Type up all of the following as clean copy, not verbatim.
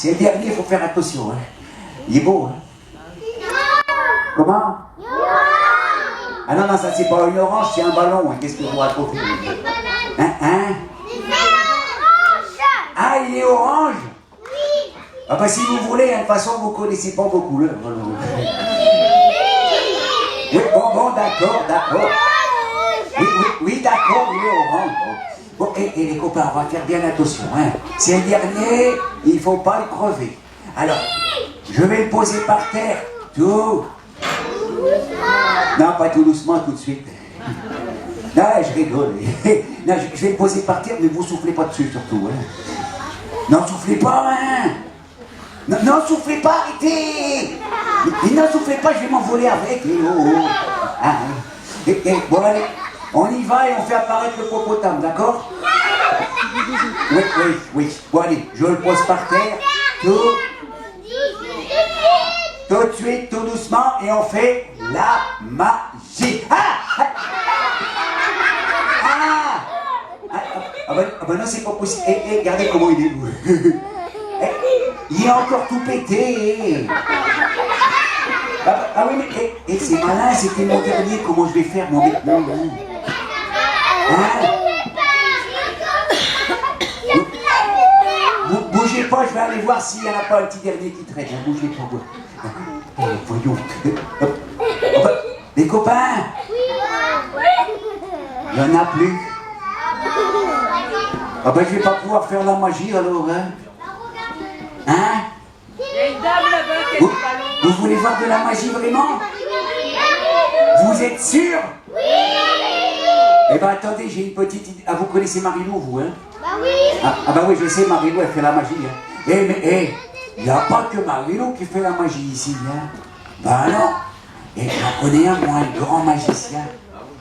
c'est le dernier, il faut faire attention. Hein. Il est beau, hein. Comment? Ah non, non, ça c'est pas une orange, c'est un ballon. Hein. Qu'est-ce que vous racontez? Hein? Ah, il est orange? Oui. Ah bah si vous voulez, hein, de toute façon, vous connaissez pas vos couleurs. Oui, bon, d'accord. Oui, d'accord, il est orange. Bon, et les copains, on va faire bien attention. Hein. C'est le dernier, il faut pas le crever. Alors, je vais le poser par terre. Tout. Non, pas tout doucement, tout de suite. Non, je rigole. Non, je vais le poser par terre, mais vous soufflez pas dessus surtout. Hein. Non, soufflez pas, hein. Non, soufflez pas, arrêtez. Mais non, soufflez pas, je vais m'envoler avec. Ah, bon, allez, on y va et on fait apparaître le hippopotame, d'accord? Oui. Bon, allez, je le pose par terre. Tout de suite, tout doucement, et on fait la magie. Ah bah non, c'est pas possible. Regardez comment il est. Il est encore tout pété. Ah oui, mais c'est malin, c'était mon dernier. Comment je vais faire, mon maintenant? Bougez pas, je vais aller voir s'il n'y en a pas un petit dernier qui traîne. Bougez pas. Voyons. Les copains, il n'y en a plus. Ah ben je vais pas pouvoir faire la magie alors, hein? Hein? Il y a une dame là-bas qui a du ballon. Vous voulez voir de la magie vraiment? Vous êtes sûr? Oui! Eh ben attendez, j'ai une petite idée. Ah, vous connaissez Marilou, vous, hein? Bah oui! Ah ben oui, je sais, Marilou, elle fait la magie, hein. Mais il n'y a pas que Marilou qui fait la magie ici, hein? Ben non! Et j'en connais un, moi, un grand magicien.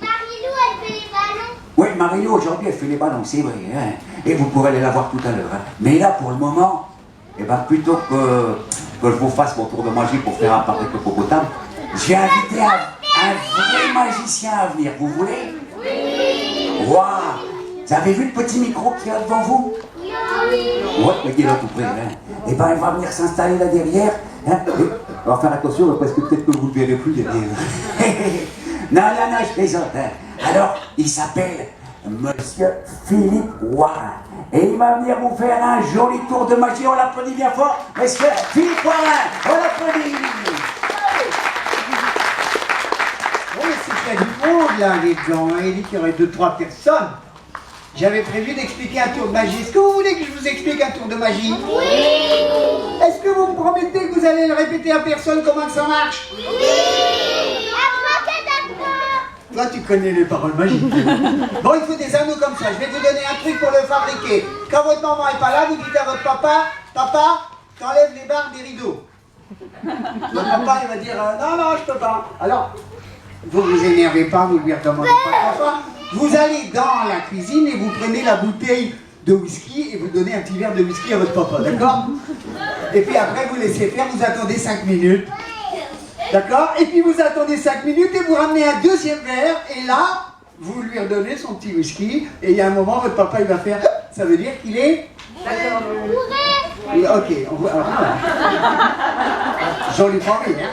Marilou, elle fait les ballons? Oui, Marilou, aujourd'hui, elle fait les ballons, c'est vrai, hein? Et vous pourrez aller la voir tout à l'heure, hein? Mais là, pour le moment, eh ben, plutôt que je vous fasse mon tour de magie pour faire apparaître le hippopotame, j'ai invité un vrai magicien à venir, vous voulez? Oui! Waouh! Vous avez vu le petit micro qu'il y a devant vous? Oui! Ouais, mais il est là tout près, hein? Eh ben, il va venir s'installer là derrière, hein? On va faire attention, parce que peut-être que vous ne le verrez plus derrière. Non, je plaisante, hein? Alors, il s'appelle Monsieur Philippe Warin. Et il va venir vous faire un joli tour de magie. On l'applaudit bien fort, Monsieur Philippe Warin. On l'applaudit. Oh, mais c'est qu'il y a du monde là, les gens. Il dit qu'il y aurait 2-3 personnes. J'avais prévu d'expliquer un tour de magie. Est-ce que vous voulez que je vous explique un tour de magie? Oui! Est-ce que vous me promettez que vous allez le répéter à personne comment que ça marche? Oui! Toi, tu connais les paroles magiques. Bon, il faut des anneaux comme ça. Je vais vous donner un truc pour le fabriquer. Quand votre maman n'est pas là, vous dites à votre papa, papa, t'enlèves les barres des rideaux. Votre papa, il va dire, non, je peux pas. Alors, vous vous énervez pas, vous lui redemandez pas papa. Vous allez dans la cuisine et vous prenez la bouteille de whisky et vous donnez un petit verre de whisky à votre papa, d'accord? Et puis après, vous laissez faire, vous attendez 5 minutes. D'accord? Et puis vous attendez 5 minutes et vous ramenez un deuxième verre et là, vous lui redonnez son petit whisky et il y a un moment, votre papa il va faire, ça veut dire qu'il est... D'accord. Ok, on voit... Alors, joli famille, hein?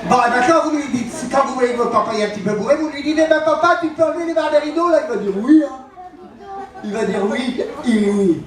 Bon, et maintenant vous lui dites, quand vous voyez que votre papa est un petit peu bourré, vous lui dites, eh ben papa, tu peux enlever les barres des rideaux? Là, il va dire oui, hein? Il va dire oui, oui.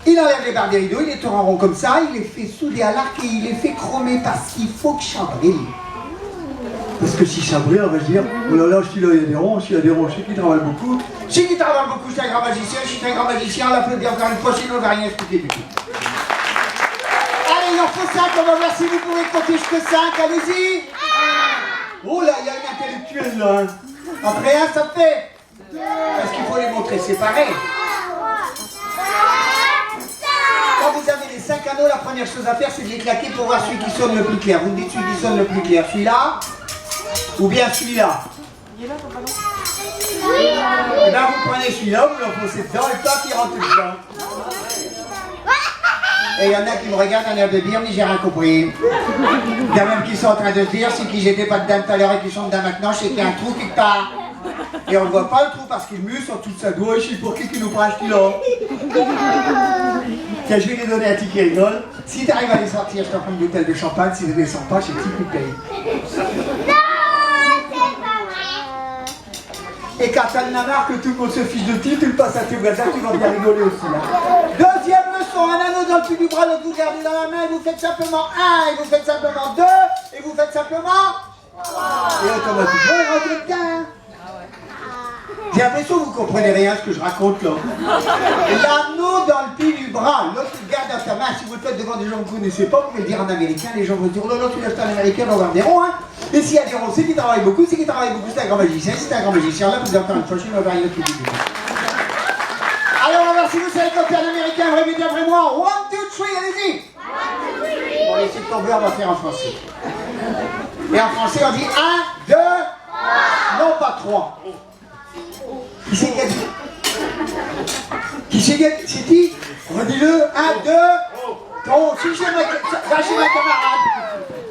Il enlève les barres des rideaux, il les tourne en rond comme ça, il les fait souder à l'arc et il les fait chromer parce qu'il faut que ça brille. Parce que si ça brille, on va se dire, oh là là, s'il y a des ronds, c'est qui travaille beaucoup. C'est qui travaille beaucoup, c'est un grand magicien, je suis un grand magicien, on l'applaudit encore une fois, sinon on ne va rien expliquer du tout. Allez, il en faut 5, on va voir si vous pouvez compter jusqu'à 5, allez-y. Oh là, il y a une intellectuelle là. Hein. Après 1, ça fait 2. Parce qu'il faut les montrer séparés. Quand vous avez les 5 anneaux, la première chose à faire, c'est de les claquer pour voir celui qui sonne le plus clair. Vous me dites celui qui sonne le plus clair, celui-là ou bien celui-là? Il est là, ton ballon? Oui. Et bien vous prenez celui-là, vous l'enfoncez dedans et pas qui rentre dedans. Et il y en a qui me regardent en air de dire, mais j'ai rien compris. Il y a même qui sont en train de se dire, si qui j'étais pas dedans tout à l'heure et qui sont dedans maintenant, c'est qu'il y a un trou quelque part. Et on ne voit pas le trou parce qu'il mue sur toute sa gauche, pour qui nous prend un stylo. Tiens, je vais lui donner un ticket rigole. Si tu arrives à les sortir, je t'offre une bouteille de champagne. Si tu ne les sors pas, j'ai le petit paye. Non, c'est pas vrai. Et quand t'as le nanar que tout le monde se fiche de ti, tu le passes à tes voisins, tu vas bien rigoler aussi. Hein. Deuxième leçon, un anneau dans le cul du bras, l'autre vous gardez dans la main, et vous faites simplement 1, et vous faites simplement 2, et vous faites simplement 3. Et automatiquement, il rentre dedans. J'ai l'impression que vous comprenez rien ce que je raconte là. L'anneau dans le pied du bras, l'autre tu le garde dans ta main. Si vous le faites devant des gens que vous ne connaissez pas, vous pouvez le dire en américain, les gens vont dire oh là là, tu l'achètes en américain, on va avoir des ronds. Hein. Et s'il y a des ronds, c'est qu'il travaille beaucoup, c'est qu'il travaille beaucoup, c'est un grand magicien, c'est un grand magicien. Là, vous avez encore une fois, je vais voir une autre vidéo. Allez, on va voir si vous savez compter en américain, répétez après moi. 1, 2, 3, allez-y. Bon, laissez tomber, on va faire en français. Et en français, on dit 1, 2, 3. Non, pas 3. Qui c'est qui a dit? Qui c'est qui a dit? C'est qui? Redis-le. 1, 2. Oh, si j'ai ma camarade.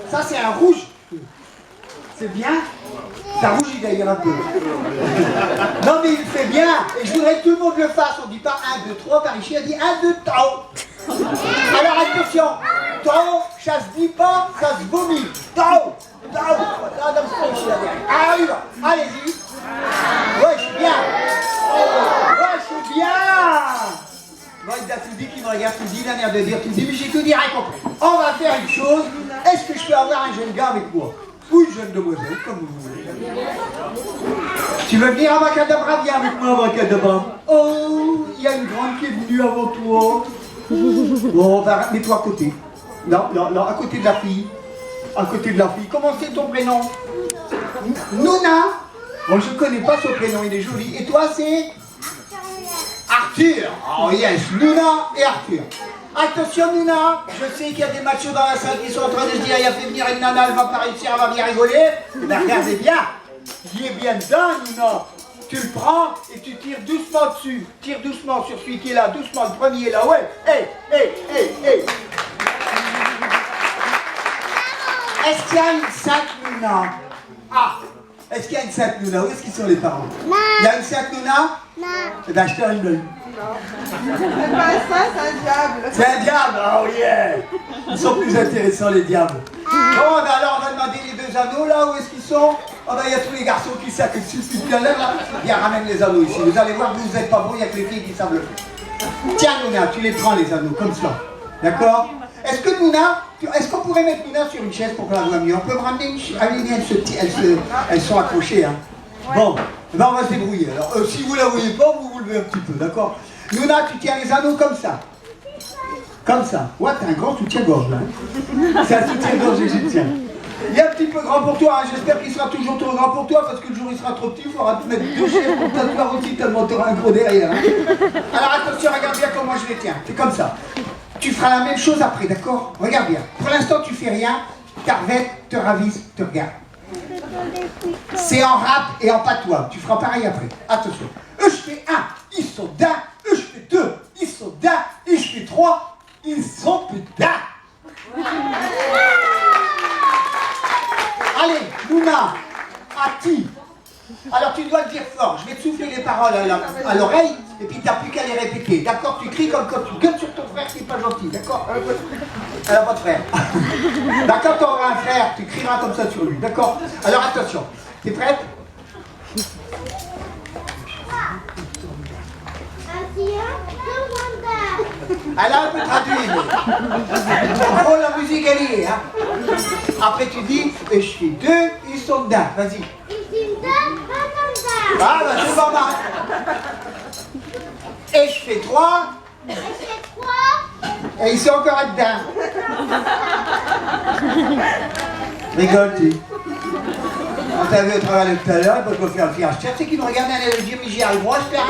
Ça, c'est un rouge. C'est bien? C'est un rouge, il d'ailleurs un peu. Non, mais il fait bien. Et je voudrais que tout le monde le fasse. On ne dit pas 1, 2, 3 par ici. On dit 1, 2, 3. Alors, attention. Tao, ça se dit pas, ça se vomit. Tao. Tao. Allez-y. Ouais, je suis bien. Ouais, je suis bien. Moi, il a tout dit, qui me regarde, tout dit, il a l'air de dire, tout dit, mais j'ai tout dit, rien compris. On va faire une chose. Est-ce que je peux avoir un jeune gars avec moi? Ou une jeune demoiselle, comme vous voulez. Tu veux venir à Macadabra? Viens avec moi à Macadabra. Oh, il y a une grande qui est venue avant toi. Bon, mets-toi à côté. Non, à côté de la fille. À côté de la fille. Comment c'est ton prénom? Nouna. Bon, je ne connais pas ce prénom, il est joli. Et toi, c'est Arthur. Oh yes, Nouna et Arthur. Attention Nouna, je sais qu'il y a des machos dans la salle qui sont en train de se dire il a fait venir une nana, elle va pas réussir, elle va bien rigoler. Eh bien regardez bien, il est bien dedans Nouna. Tu le prends et tu tires doucement dessus. Tire doucement sur celui qui est là, doucement, le premier est là, ouais. Hey. Est-ce qu'il y a une sainte Nouna? Ah, est-ce qu'il y a une sainte Nouna? Où est-ce qu'ils sont les parents? Non. Il y a une sainte Nouna? Non. Eh bien, je te donne. C'est pas ça, c'est un diable. C'est un diable, oh yeah! Ils sont plus intéressants les diables. Bon, ben alors on va demander les deux anneaux là, où est-ce qu'ils sont? Oh ben il y a tous les garçons qui savent que tu tout à l'heure là. Viens, ramène les anneaux ici. Vous allez voir, vous n'êtes pas bons, il n'y a que les filles qui savent le faire. Tiens Nouna, tu les prends les anneaux, comme ça. D'accord? Est-ce que Nouna, est-ce qu'on pourrait mettre Nouna sur une chaise pour qu'on la voit mieux? On peut me ramener une chaise? Ah oui, elles sont accrochées, hein. Bon, ben on va se débrouiller. Alors, si vous ne la voyez pas, vous vous levez un petit peu, d'accord? Nouna, tu tiens les anneaux comme ça. Comme ça. Ouais, t'as un grand soutien-gorge là. C'est un soutien-gorge égyptien. Il est un petit peu grand pour toi, hein. J'espère qu'il sera toujours trop grand pour toi, parce que le jour où il sera trop petit, il faudra te mettre deux chaises pour t'asseoir aussi, tellement tu auras un gros derrière. Hein. Alors attention, regarde bien comment je les tiens. C'est comme ça. Tu feras la même chose après, d'accord? Regarde bien. Pour l'instant, tu fais rien. Carvette te ravise, te regarde. C'est en rap et en patois. Tu feras pareil après. Attention. Je fais 1, ils sont d'un. Je fais 2, ils sont d'un. Et je fais 3, ils sont putain. Allez, Nouna, Ati. Alors tu dois le dire fort. Je vais te souffler les paroles à l'oreille et puis tu n'as plus qu'à les répéter. D'accord? Tu cries comme tu gueules sur ton frère qui n'est pas gentil. D'accord? Elle n'a pas de frère. Bah, quand tu auras un frère, tu crieras comme ça sur lui. D'accord? Alors attention. T'es prête? Elle a un peu traduit. En gros, la musique, elle y est. Hein. Après, tu dis, et je fais 2, ils sont dedans. Vas-y. Ah, bah, c'est pas mal. Et je fais 3. Et ils sont encore dedans. Rigole-tu? On t'a vu au travers de tout à l'heure, il peut faire le tirage. Tu sais qui me regarde, elle dit, mais j'y arrive, moi, j'espère.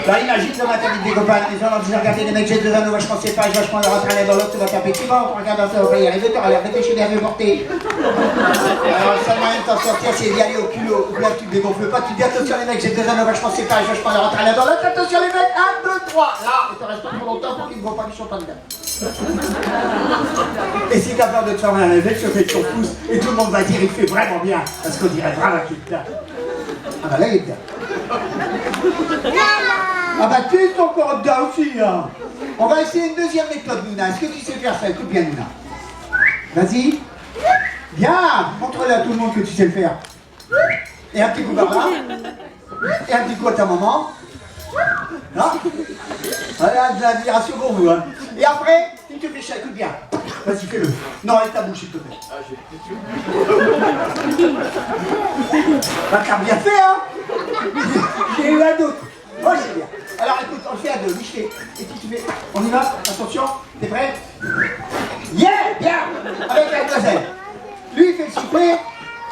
Bah, imagine dans ma famille des copains à la maison, en disant, regardez les mecs, j'ai deux anneaux vachement séparés, vachement leur entraîner dans l'autre, tu vas taper. Tu vas, on regarde dans ça, on va y arriver, tu auras l'air dépêché derrière porter. Alors, le seul moyen de t'en sortir, c'est d'y aller au culot. Là, tu te dégonfles pas, tu dis, attention les mecs, j'ai deux anneaux vachement séparés, vachement leur entraîner dans l'autre, attention les mecs, 1, 2, 3. Là, il te reste pas trop longtemps pour qu'ils ne voient pas qu'ils sont pas dedans. Et si t'as peur de te faire mal à la tête, je fais ton pouce et tout le monde va dire il fait vraiment bien parce qu'on dirait vraiment qu'il est dedans. Ah bah là il est dedans. Ah bah tu es encore dedans aussi hein. On va essayer une deuxième méthode, Nouna. Est-ce que tu sais faire ça? Écoute bien, Nouna. Vas-y. Bien. Montre-le à tout le monde que tu sais le faire. Et un petit coup par là. Et un petit coup à ta maman. Là. Voilà, de l'admiration pour vous. Hein. Et après, tu te fais ça. Écoute bien. Vas-y, fais-le. Non, avec ta bouche, s'il te plaît. Bah, t'as bien fait, hein? J'ai eu un doute. Oh, c'est bien. Alors, écoute, on le fait à deux. Lui, je fais. Et tu fais. On y va? Attention. T'es prêt? Yeah! Bien! Avec la demoiselle. Lui, il fait le sifflet.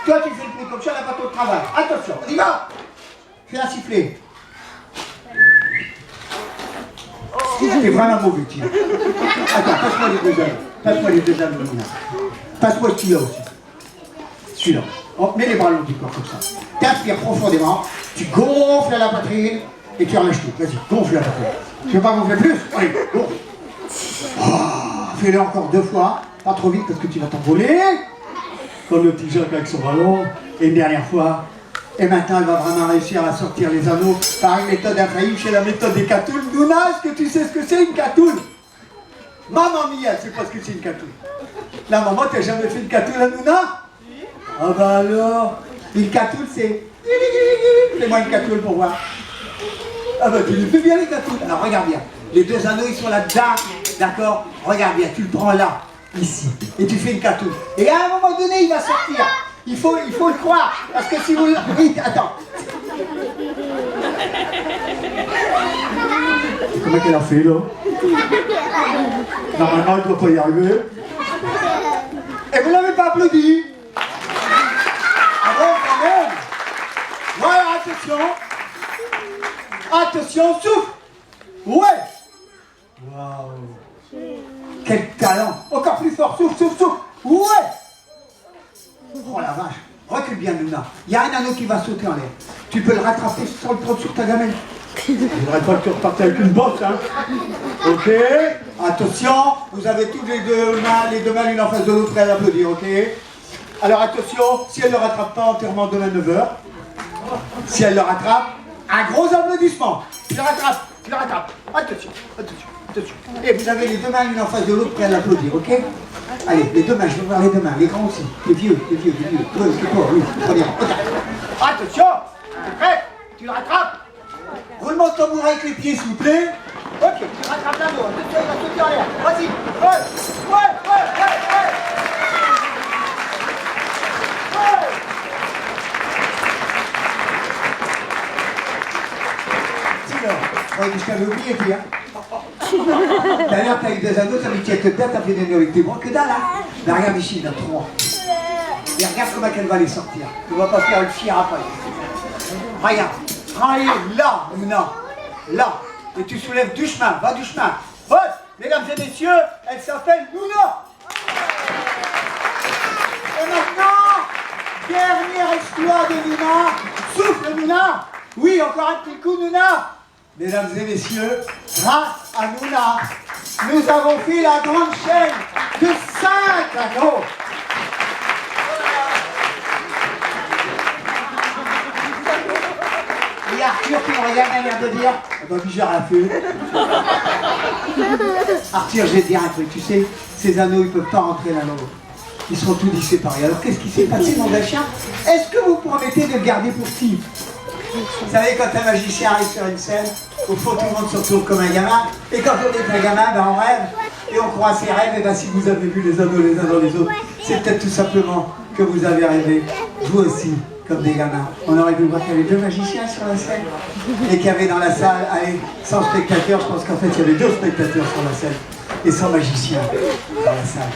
Toi, tu fais le bruit comme ça, on n'a pas trop de travail. Attention, on y va! Fais un sifflet. T'es vraiment mauvais, tiens. Attends, passe-moi les deux anneaux. Passe-moi les deux anneaux, Nina. Passe-moi celui-là aussi. Celui-là. Oh, mets les bras longs du corps comme ça. T'inspires profondément, tu gonfles la poitrine et tu relâches tout. Vas-y, gonfle la poitrine. Tu veux pas gonfler plus? Allez, gonfle. Oh, fais-le encore 2 fois. Pas trop vite parce que tu vas t'envoler. Comme le petit Jacques avec son ballon. Et une dernière fois. Et maintenant, elle va vraiment réussir à sortir les anneaux par une méthode infaillible, c'est la méthode des catoules. Nouna, est-ce que tu sais ce que c'est une catoule? Maman mia, elle sait pas ce que c'est une catoule. La maman, t'as jamais fait une catoule à Nouna? Ah bah alors, une catoule, c'est... Fais-moi une catoule pour voir. Ah bah tu les fais bien les catoules. Alors regarde bien, les 2 anneaux, ils sont là-dedans, d'accord? Regarde bien, tu le prends là, ici, et tu fais une catoule. Et à un moment donné, il va sortir. Il faut le croire, parce que si vous... Oui, attends. Comment qu'elle a fait, là? Normalement, elle ne doit pas y arriver. Et vous l'avez pas applaudi? Ah bon, quand même? Voilà, attention. Attention, souffle. Ouais. Waouh. Quel talent. Encore plus fort, souffle, souffle, souffle. Ouais. Oh la vache, recule bien Nouna. Il y a un anneau qui va sauter en l'air. Tu peux le rattraper sans le prendre sur ta gamelle. Je ne voudrais pas que tu repartes avec une bosse, hein. Ok. Attention, vous avez toutes les deux mains l'une en face de l'autre, prêts à l'applaudir, ok. Alors attention, si elle ne le rattrape pas, enterrement demain 9h. Si elle le rattrape, un gros applaudissement. Tu le rattrapes, tu le rattrapes. Attention, attention, attention. Et vous avez les 2 mains l'une en face de l'autre, prêts à l'applaudir, ok. Allez, les 2 mains, je veux voir les 2 mains, les grands aussi, les vieux. Oui, c'est toi, oui, très bien. Attention, t'es prêt? Tu le rattrapes? Roulement de tambour avec les pieds, s'il vous plaît. Ok, tu rattrapes l'anneau, attention, il va sauter en l'air. Vas-y, ouais. Je t'avais oublié, puis, hein. D'ailleurs, t'as eu 2 anneaux, t'as mis que tête, t'as fait des nœuds avec tes bras, que dalle, hein. Mais regarde ici, il y en a 3. Et regarde comment elle va les sortir. Tu vas pas faire le fier après. Regarde, là, Nouna, là. Et tu soulèves du chemin, va du chemin. Vote, mesdames et messieurs, elle s'appelle Nouna. Et maintenant, dernier exploit de Nouna. Souffle, Nouna. Oui, encore un petit coup, Nouna. Mesdames et messieurs, grâce à Nouna, nous avons fait la grande chaîne de 5 anneaux. Et Arthur qui me regarde, a l'air de dire, bah j'ai rien fait. Arthur, je vais te dire un truc, tu sais, ces anneaux, ils ne peuvent pas rentrer l'un dans l'autre. Ils seront tous séparés. Alors qu'est-ce qui s'est passé, mon gars chien? Est-ce que vous promettez de le garder pour Steve? Vous savez, quand un magicien arrive sur une scène, au fond, tout le monde se retrouve comme un gamin. Et quand on est un gamin, ben, on rêve. Et on croit à ses rêves. Et ben, si vous avez vu les anneaux les uns dans les autres, c'est peut-être tout simplement que vous avez rêvé, vous aussi, comme des gamins. On aurait pu voir qu'il y avait 2 magiciens sur la scène. Et qu'il y avait dans la salle, allez, 100 spectateurs. Je pense qu'en fait, il y avait 2 spectateurs sur la scène. Et 100 magiciens dans la salle.